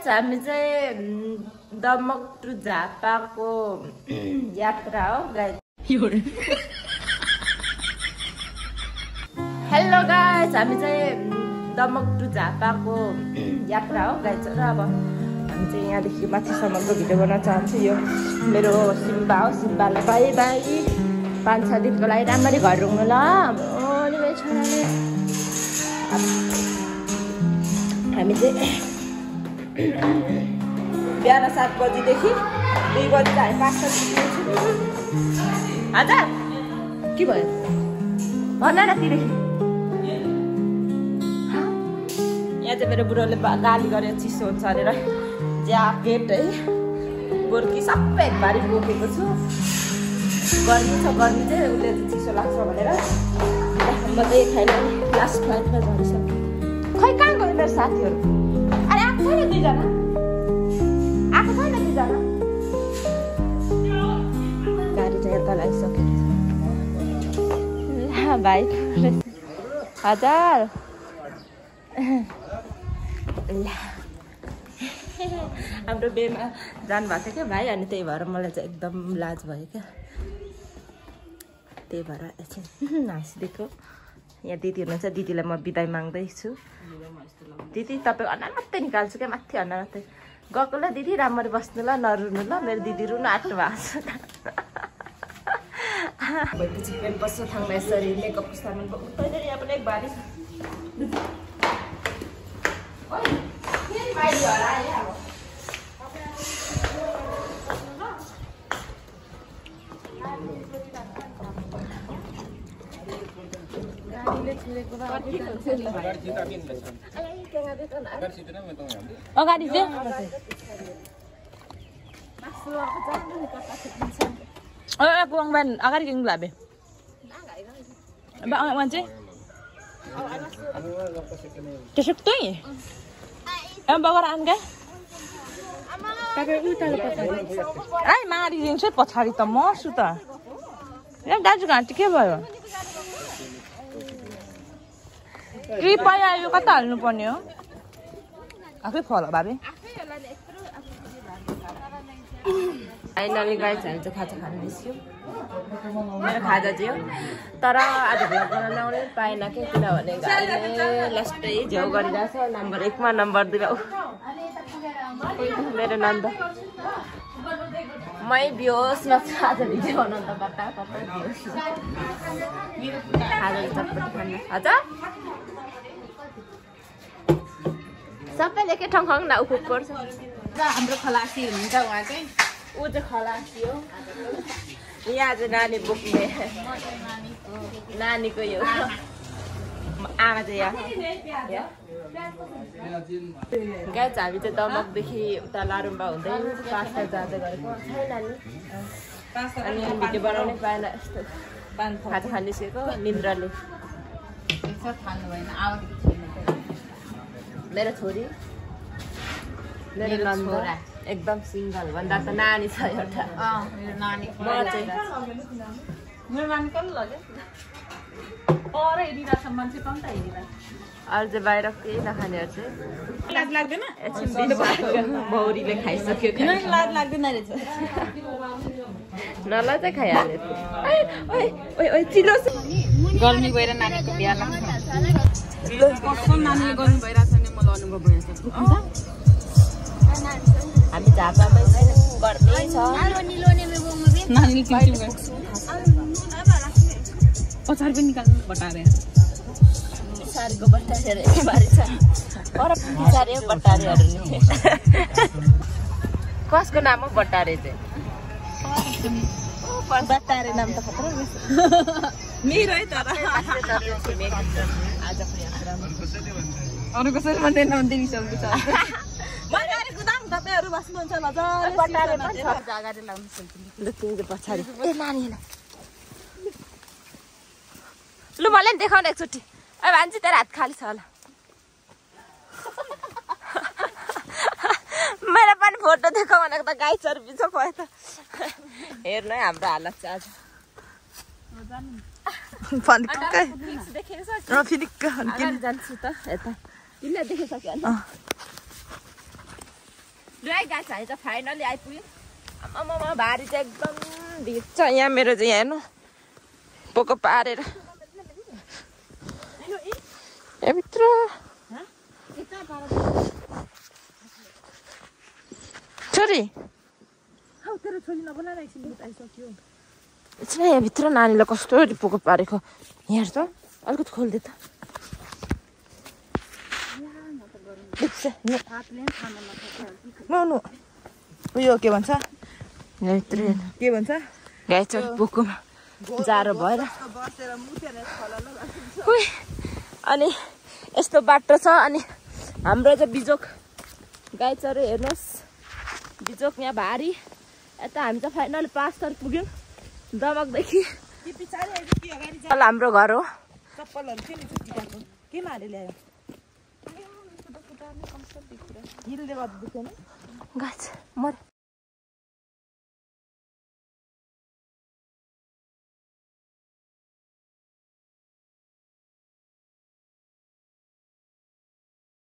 Guys हामी चाहिँ Damak to झापाको यात्रा हो गाइस। हेलो गाइस हामी चाहिँ दमक टु झापाको यात्रा हो गाइस र अब हामी चाहिँ यहाँदेखि माथिसम्मको भिडियो बनाउन चाहन्छु। यो मेरो सिम्बा हो, सिम्बालाई बाई बाई 5-6 दिनको लागि राम्ररी घर रुङ्नु ल। अनि मेरो छोराले हामी चाहिँ बिहान 7 बजीदेखि 2 बजी हामी 5 हजुर के भयो भन न तिमी। यहाँ चाहिँ मेरो बुढोले गाली गरेर चिसो हुन्छ अरे र ज्याकेट है गोर्की सबै भारी बोकेको छु। गर्मी छ, गर्मी चाहिँ उसले चिसो लाग्छ भनेर म चाहिँ खाइले क्लास 5 मा झरिसक्यो। खै कहाँ गयो मेरो साथीहरू? अरे आएको छैन 2 जना, आएको छैन 2 जना। गाडी चाहिँ यता लागिसक्यो भाइ हजुर। हाम्रो बेमा जानुभएको थियो क्या भाइ, अनि त्यही भएर मलाई चाहिँ एकदम लाज भयो क्या, त्यही भएर एकछिन हाँसिदिएको। यहाँ दिदी हुनुहुन्छ, दिदीलाई म बिदाई माग्दैछु। दिदी तपाईँ अनुहार मात्रै निकाल्छु क्या, माथि अनुहार मात्रै गएको ल दिदी। राम्ररी बस्नु ल, नरुनु ल। मेरो दिदी रुनु आँट्नु भएको छ। भएपछि क्याम्पस ठाउँमा यसरी मेकअप स्थानमा उतैले यहाँ पनि एक बारी अगाडि चाहिँ pulang ban agar ging labe ba ang manje kesuk tu ni em bagaraan ke kakek uta pachari ai mari ging चाहिँ पछाडी त मर्छु त। ए दाजु घाँटी के भयो? कृपया यो कता हाल्नु पर्ने हो? आफै फल बाबे। फाइनली गाइस हामी चाहिँ खाजा खानु निस्क्यो। मेरो खाजा चाहिँ हो, तर आज भ्लग गर्न आउने पाएन के, किनभने गाडीले लास्टै झ्याउ गरिरहेछ। नम्बर 1 मा नम्बर 2 मा मेरो नन्द मै बिहोसमा आज भिडियो बनाउनु त कता कता खाजा चटपटी खानु हजुर। सबैले के ठाउँ खाउँ न उखुक पर्छ। हाम्रो खलासी हुनुहुन्छ उहाँ चाहिँ, ऊ चाहिँ खलासी हो। यहाँ चाहिँ नानी बोक्ने नानीको यो आमा चाहिँ यहाँ गाइस हामी चाहिँ दमकदेखि उता लारुम्बा हुँदै 5 जाँदै गरेको नानी। अनि भिडियो बनाउनै पाएन, यस्तो खाजा खान निस्केको निन्द्राले। मेरो छोरी मेरो नन्द एकदम सिंगल भन्दा त नानी छ एउटा। मेरो नानी म चाहिँ मेरो नानी कल लाग्यो और हेरिरहेछ मान्छे कम त हेरिरहेछ। अरू चाहिँ बाहिर केही नखानेहरू चाहिँ लाज लाग्दैन। बौरीले खाइसक्यो, लाज लाग्दैन रहेछ। नला चाहिँ खाइहाल्यो। चिलो गर्मी गएर नानीको बिहा लाग्छ। नानीले गर्नु भइरहेछ नि मलाई अनुभव भइरहेछ। हामी झापामै गर्मी छ। नानीले पछाडि पनि निकाल्नु बटारे सारीको बटारेहरू बारी छ पर सारी बटारेहरू नि। कसको नाम हो बटारे चाहिँ? बटारे नाम त खतरा मेरो है। तर आज अरू कसरी भन्दै नदिनी सक्छु छ। मैले अरे गुदाम तपाईहरु बस्नुहुन्छ मजाले बटारे पनि छ। अगाडि लाउनु सक्छु ल, तिमी पछाडी। ए नानीलाई लु मलाई देखाउन एकचोटि। ए भान्जी तेरो हात खाली छ होला। मेरो पनि फोटो देखाउ भनेको त गाइसहरु बिचो भयो त। हेर्नु है हाम्रो हालत चाहिँ आज फनिक्कै देखेको छ। फिनिक्क किन जान्छु त यता किन देखेछ क्या? है गाइस हामी चाहिँ फाइनली आइपुग्यौँ आमामा भारी चाहिँ एकदम भिड छ यहाँ मेरो चाहिँ हेर्नु पोको पारेर यहाँभित्र छोरी यहाँभित्र नानीलाई कस्तो पोको पारेको यहाँ त अलिकति खोलिदिए त उयो के भन्छ के भन्छ गाई छ पोकोमा जाडो भएर अनि यस्तो बाटो छ अनि हाम्रो चाहिँ बिजोक गाई चरो हेर्नुहोस् बिजोक यहाँ भारी यता हामी चाहिँ फाइनल 5 तर पुग्यौँ दमकदेखि हाम्रो घर हो केमा हालेर ल्यायो गाछ मर